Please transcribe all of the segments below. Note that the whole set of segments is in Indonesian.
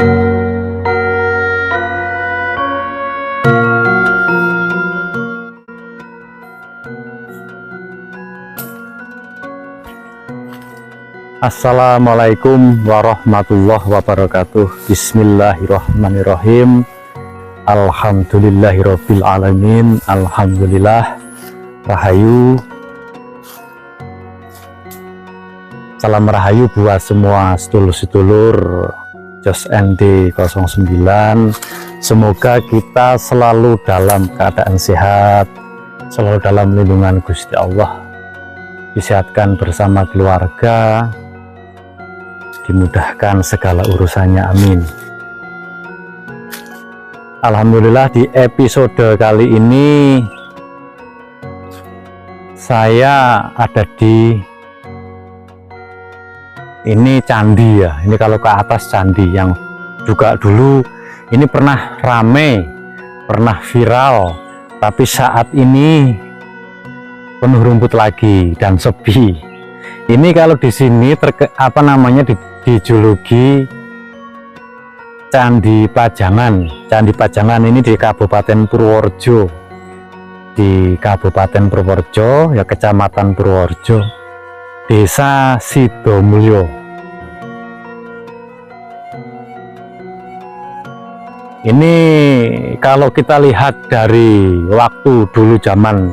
Assalamualaikum warahmatullahi wabarakatuh. Bismillahirrahmanirrahim. Alhamdulillahirabbil alamin. Alhamdulillah. Rahayu. Salam rahayu buat semua sedulur-sedulur Jos ND 09. Semoga kita selalu dalam keadaan sehat, selalu dalam lindungan Gusti Allah, disehatkan bersama keluarga, dimudahkan segala urusannya, amin. Alhamdulillah, di episode kali ini saya ada di candi ya. Ini kalau ke atas candi yang juga dulu ini pernah rame, pernah viral, tapi saat ini penuh rumput lagi dan sepi. Ini kalau di sini dijuluki Candi Pajangan. Candi Pajangan ini di Kabupaten Purworejo. Di Kabupaten Purworejo, ya Kecamatan Purworejo, Desa Sidomulyo. Ini kalau kita lihat dari waktu dulu zaman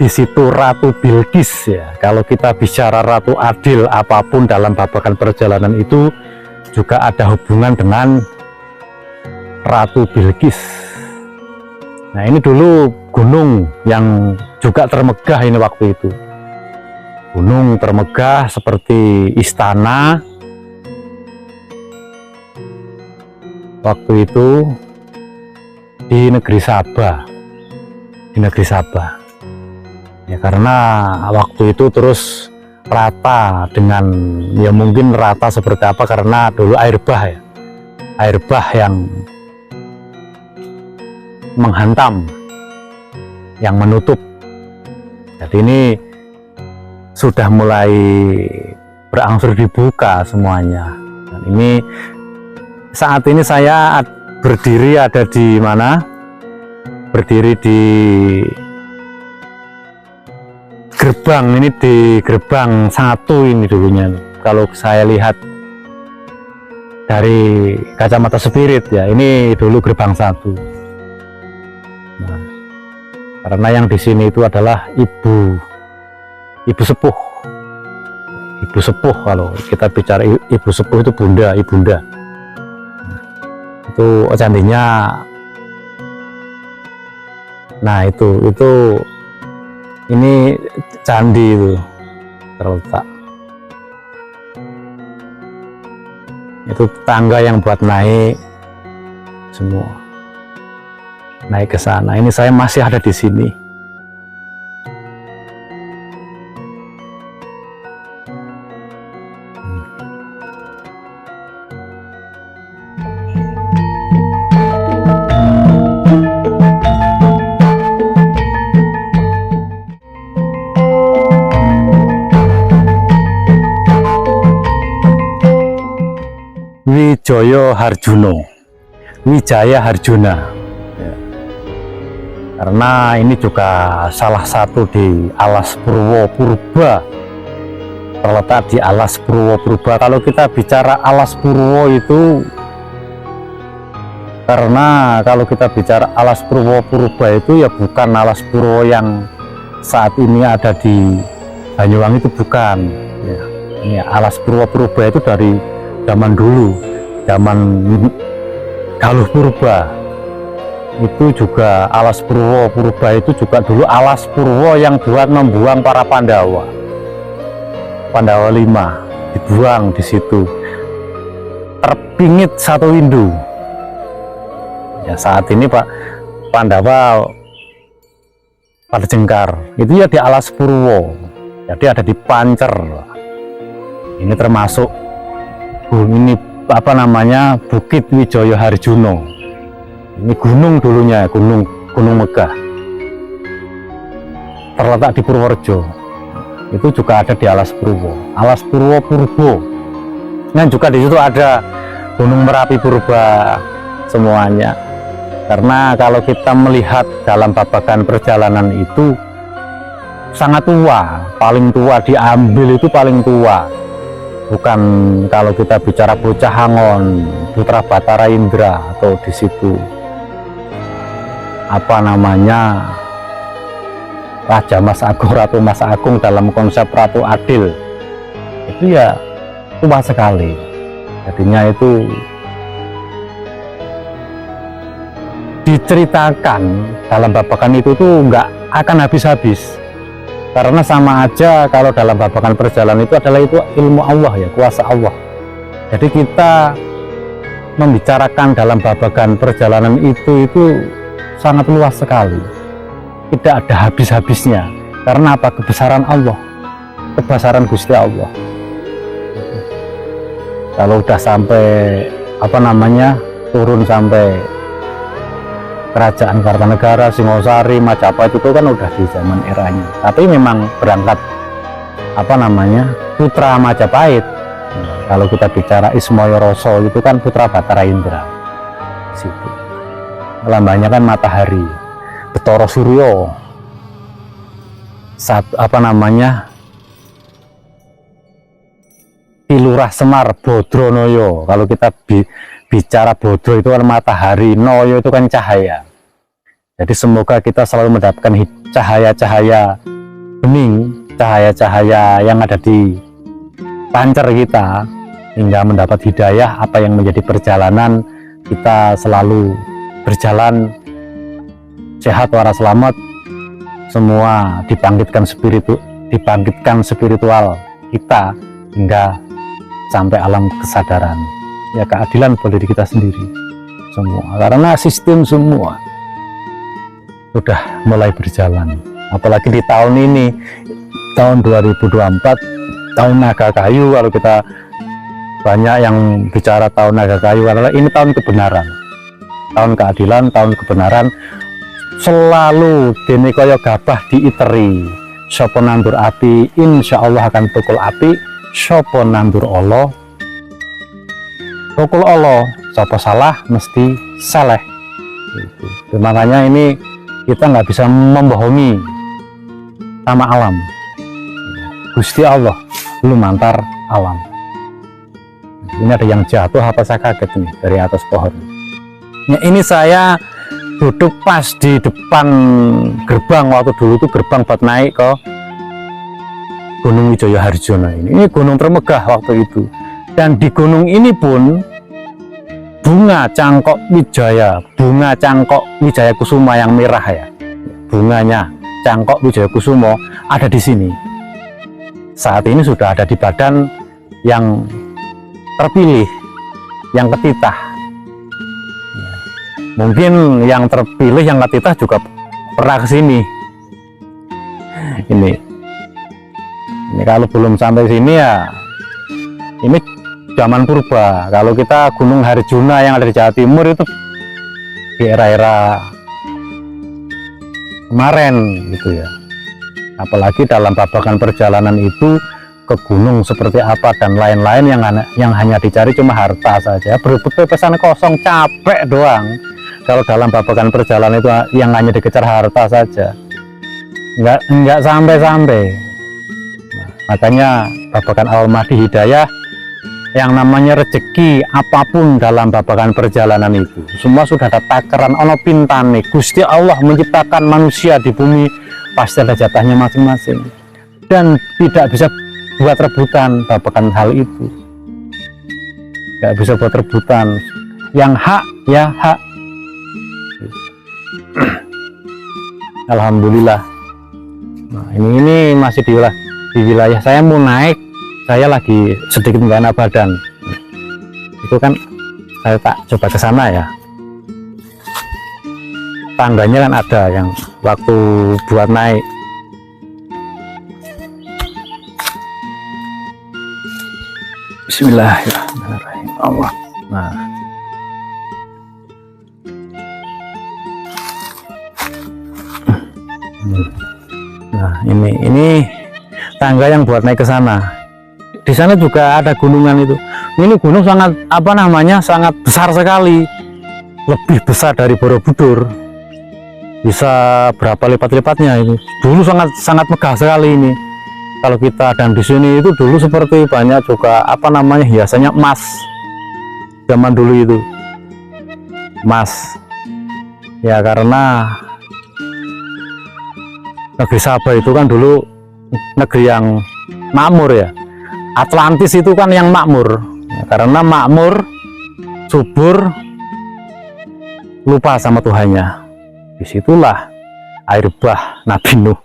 di situ Ratu Bilqis ya. Kalau kita bicara Ratu Adil, apapun dalam babakan perjalanan itu juga ada hubungan dengan Ratu Bilqis. Nah, ini dulu gunung yang juga termegah ini waktu itu. Gunung termegah seperti istana waktu itu di negeri Sabah. Di negeri Sabah. Ya, karena waktu itu terus rata dengan, ya mungkin rata seperti apa, karena dulu air bah ya, air bah yang menghantam, yang menutup. Jadi ini sudah mulai berangsur dibuka semuanya. Dan ini saat ini saya berdiri ada di mana? Berdiri di gerbang, ini di gerbang 1 ini dulunya. Kalau saya lihat dari kacamata spirit ya, ini dulu gerbang 1. Nah, karena yang di sini itu adalah ibu sepuh. Ibu sepuh, kalau kita bicara ibu sepuh itu bunda, ibunda. Nah, itu candinya. Nah, itu ini candi itu terletak. Itu tangga yang buat naik semua, naik ke sana. Ini saya masih ada di sini. Wijaya Harjuna ya. Karena ini juga salah satu di Alas Purwo Purba, terletak di Alas Purwo Purba. Kalau kita bicara Alas Purwo itu, karena kalau kita bicara Alas Purwo Purba itu ya bukan Alas Purwo yang saat ini ada di Banyuwangi, itu bukan ya. Ini Alas Purwo Purba itu dari zaman dulu, zaman Galuh Purba. Itu juga Alas Purwo Purba itu juga dulu Alas Purwo yang buat membuang para Pandawa 5 dibuang di situ. Terpingit satu Windu. Ya, saat ini Pak Pandawa pada jengkar. Itu ya di Alas Purwo. Jadi ada di Pancer. Ini termasuk ini Bukit Wijaya Harjuno. Ini gunung dulunya, gunung megah. Terletak di Purworejo. Itu juga ada di Alas Purwo. Alas Purwo Purbo. Nah, juga di situ ada Gunung Merapi purba semuanya. Karena kalau kita melihat dalam babagan perjalanan itu sangat tua, paling tua diambil itu paling tua. Bukan kalau kita bicara Bocah Hangon, Putra Batara Indra, atau di situ apa namanya Raja Mas Agung, Ratu Mas Agung dalam konsep Ratu Adil, itu ya tua sekali. Jadinya itu diceritakan dalam babakan itu tuh nggak akan habis-habis, karena sama aja kalau dalam babakan perjalanan itu adalah itu ilmu Allah ya, kuasa Allah. Jadi kita membicarakan dalam babakan perjalanan itu sangat luas sekali, tidak ada habis-habisnya. Karena apa? Kebesaran Allah, kebesaran Gusti Allah. Kalau udah sampai apa namanya turun sampai Kerajaan Kartanegara, Singosari, Majapahit itu kan udah di zaman eranya. Tapi memang berangkat apa namanya putra Majapahit. Kalau kita bicara Ismoyo Roso itu kan putra Batara Indra. Situ. Lambangnya kan matahari. Betoro Suryo. Apa namanya? Tilurah Semar Bodronoyo. Kalau kita bicara Bodro itu kan matahari, Noyo itu kan cahaya. Jadi semoga kita selalu mendapatkan cahaya-cahaya bening, cahaya-cahaya yang ada di pancer kita, hingga mendapat hidayah apa yang menjadi perjalanan kita selalu berjalan sehat waras selamat, semua dibangkitkan spiritual kita hingga sampai alam kesadaran. Ya, keadilan buat diri kita sendiri semua, karena sistem semua sudah mulai berjalan. Apalagi di tahun ini, tahun 2024, tahun naga kayu. Kalau kita banyak yang bicara tahun naga kayu, adalah ini tahun kebenaran, tahun keadilan, tahun kebenaran. Selalu dene kaya gabah diiteri, sapa nandur api insya Allah akan tukul api, sapa nandur Allah tukul Allah, sapa salah mesti saleh. Gitu. Makanya ini kita nggak bisa membohongi sama alam. Gusti Allah lumantar alam. Ini ada yang jatuh, apa saya kaget nih dari atas pohon. Ya, ini saya duduk pas di depan gerbang, waktu dulu tuh gerbang buat naik ke Gunung Wijaya Harjono. Ini gunung termegah waktu itu. Dan di gunung ini pun bunga cangkok Wijaya Kusuma yang merah ya, bunganya cangkok Wijaya Kusuma ada di sini. Saat ini sudah ada di badan yang terpilih, yang ketitah. Mungkin yang terpilih, yang ketitah juga pernah ke sini. Ini kalau belum sampai sini ya, ini zaman purba. Kalau kita Gunung Harjuna yang ada di Jawa Timur itu di era-era kemarin gitu ya. Apalagi dalam babakan perjalanan itu ke gunung seperti apa dan lain-lain yang hanya dicari cuma harta saja, berebut pepesan kosong, capek doang. Kalau dalam babakan perjalanan itu yang hanya dikejar harta saja, nggak sampai-sampai. Nah, makanya babakan Al-Mahdi Hidayah yang namanya rezeki apapun dalam babakan perjalanan itu semua sudah ada takaran, ono pintane. Gusti Allah menciptakan manusia di bumi pasti ada jatahnya masing-masing, dan tidak bisa buat rebutan babakan hal itu, nggak bisa buat rebutan. Yang hak ya hak. Alhamdulillah. Nah, ini masih di wilayah saya. Mau naik, saya lagi sedikit nggak enak badan. Itu kan saya tak coba ke sana ya. Tangganya kan ada yang waktu buat naik. Bismillahirrahmanirrahim. Allah. Nah, ini tangga yang buat naik ke sana. Di sana juga ada gunungan itu. Ini gunung sangat sangat besar sekali, lebih besar dari Borobudur, bisa berapa lipat-lipatnya ini. Dulu sangat megah sekali ini. Kalau kita dan di sini itu dulu seperti banyak juga hiasannya emas. Zaman dulu itu emas. Ya karena negeri Sabah itu kan dulu negeri yang makmur ya. Atlantis itu kan yang makmur. Ya, karena makmur, subur, lupa sama Tuhannya. Disitulah air bah Nabi Nuh.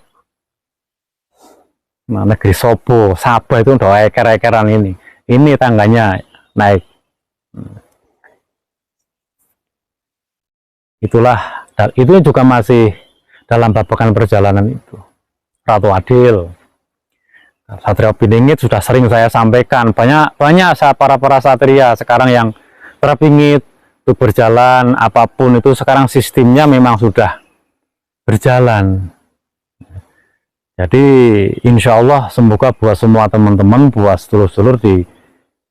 Nah, negeri Sopo, Sabah itu udah eker-ekeran ini. Ini tangganya naik. Itulah, itu juga masih dalam babakan perjalanan itu. Ratu Adil, Satria Piningit sudah sering saya sampaikan. Banyak para satria sekarang yang terpingit untuk berjalan apapun itu sekarang sistemnya memang sudah berjalan. Jadi insya Allah semoga buat semua teman-teman, buat sedulur-sedulur di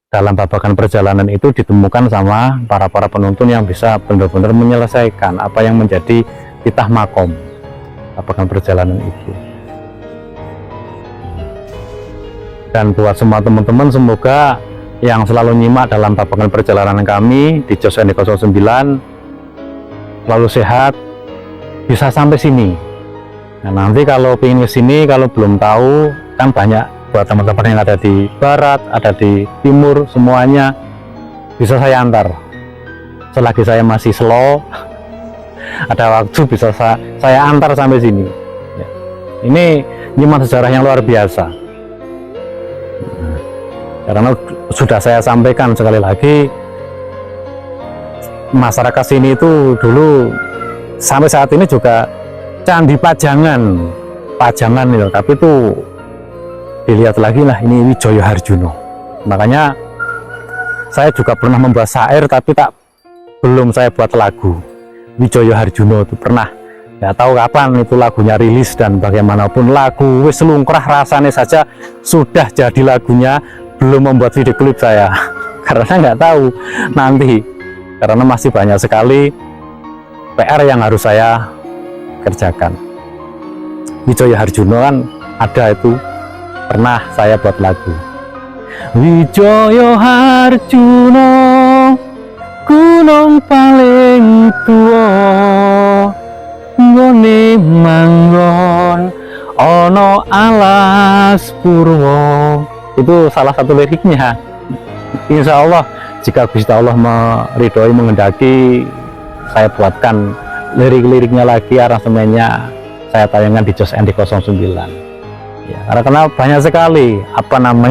dalam babakan perjalanan itu ditemukan sama para penuntun yang bisa benar-benar menyelesaikan apa yang menjadi titah makom babakan perjalanan itu. Dan buat semua teman-teman semoga yang selalu nyimak dalam babakan perjalanan kami di Jos ND 09 selalu sehat, bisa sampai sini. Nah, nanti kalau ingin ke sini, kalau belum tahu, kan banyak buat teman-teman yang ada di barat, ada di timur, semuanya bisa saya antar. Selagi saya masih slow, ada waktu bisa saya antar sampai sini. Ya. Ini nyimak sejarah yang luar biasa. Karena sudah saya sampaikan sekali lagi, masyarakat sini itu dulu sampai saat ini juga candi pajangan itu, tapi itu dilihat lagi lah, ini Wijaya Harjuno. Makanya saya juga pernah membuat syair, tapi belum saya buat lagu. Wijaya Harjuno itu pernah, nggak tahu kapan itu lagunya rilis, dan bagaimanapun lagu wis lungkrah rasanya saja sudah jadi lagunya, belum membuat video klip saya karena nggak tahu nanti, karena masih banyak sekali PR yang harus saya kerjakan. Wijaya Harjuno kan ada itu, pernah saya buat lagu. Wijaya Harjuno, gunung paling tua, nggone manggon ono alas purwo. Itu salah satu liriknya. Insya Allah jika Gusti Allah meridhoi, menghendaki, saya buatkan lirik-liriknya lagi, aransemennya saya tayangkan di Jos ND 09 ya, karena banyak sekali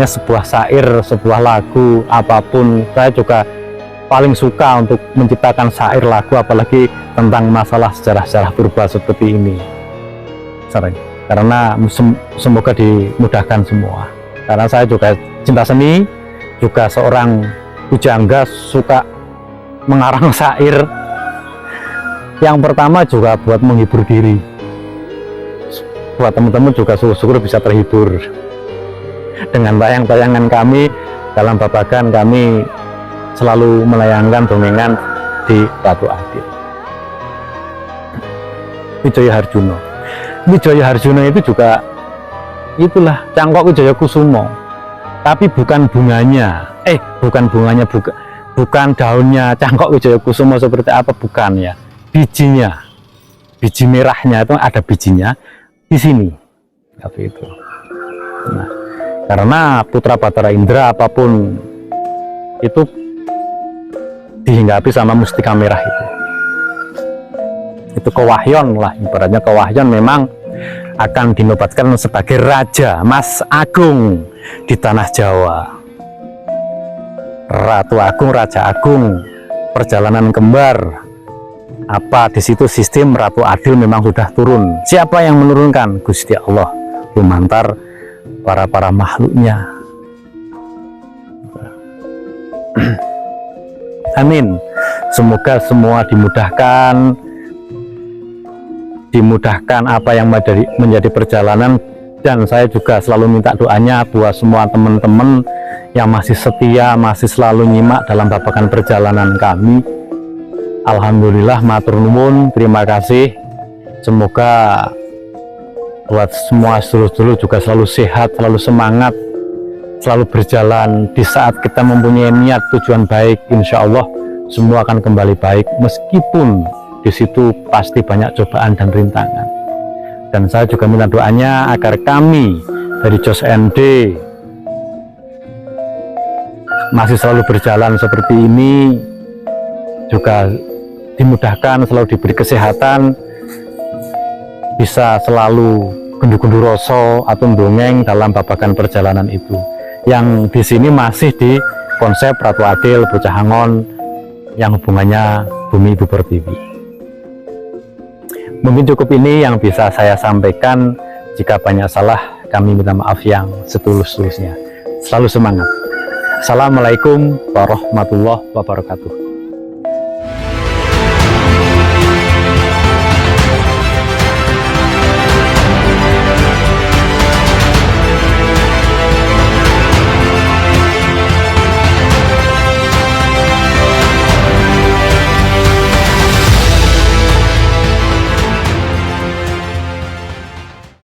sebuah syair, sebuah lagu, apapun. Saya juga paling suka untuk menciptakan syair, lagu, apalagi tentang masalah sejarah-sejarah purba seperti ini. Karena semoga dimudahkan semua. Karena saya juga cinta seni, juga seorang pujangga, suka mengarang syair. Yang pertama juga buat menghibur diri, buat teman-teman juga syukur bisa terhibur dengan tayang-tayangan kami. Dalam babakan kami selalu melayangkan dongengan di Ratu Adil. Wijaya Harjuno, Wijaya Harjuno itu juga itulah cangkok Wijaya Kusumo, tapi bukan bunganya, bukan daunnya cangkok Wijaya Kusumo seperti apa, bukan ya, bijinya, biji merahnya itu ada bijinya di sini, tapi itu. Nah, karena putra Batara Indra apapun itu dihinggapi sama mustika merah itu kewahyon lah, ibaratnya kewahyon memang akan dinobatkan sebagai Raja Mas Agung di tanah Jawa. Ratu Agung, Raja Agung, perjalanan kembar. Apa di situ sistem Ratu Adil memang sudah turun. Siapa yang menurunkan? Gusti Allah lumantar para makhluknya. Amin. Semoga semua dimudahkan apa yang menjadi perjalanan, dan saya juga selalu minta doanya buat semua teman-teman yang masih setia, masih selalu nyimak dalam babakan perjalanan kami. Alhamdulillah, matur nuwun, terima kasih. Semoga buat semua sedulur-sedulur juga selalu sehat, selalu semangat, selalu berjalan di saat kita mempunyai niat tujuan baik. Insya Allah semua akan kembali baik, meskipun di situ pasti banyak cobaan dan rintangan. Dan saya juga minta doanya agar kami dari JOS ND masih selalu berjalan seperti ini, juga dimudahkan, selalu diberi kesehatan, bisa selalu gundu-gundu rasa atau dongeng dalam babakan perjalanan itu. Yang di sini masih di konsep Ratu Adil Bocah Angon yang hubungannya Bumi Ibu Pertiwi. Mungkin cukup ini yang bisa saya sampaikan. Jika banyak salah, kami minta maaf yang setulus-tulusnya. Selalu semangat. Assalamualaikum warahmatullahi wabarakatuh.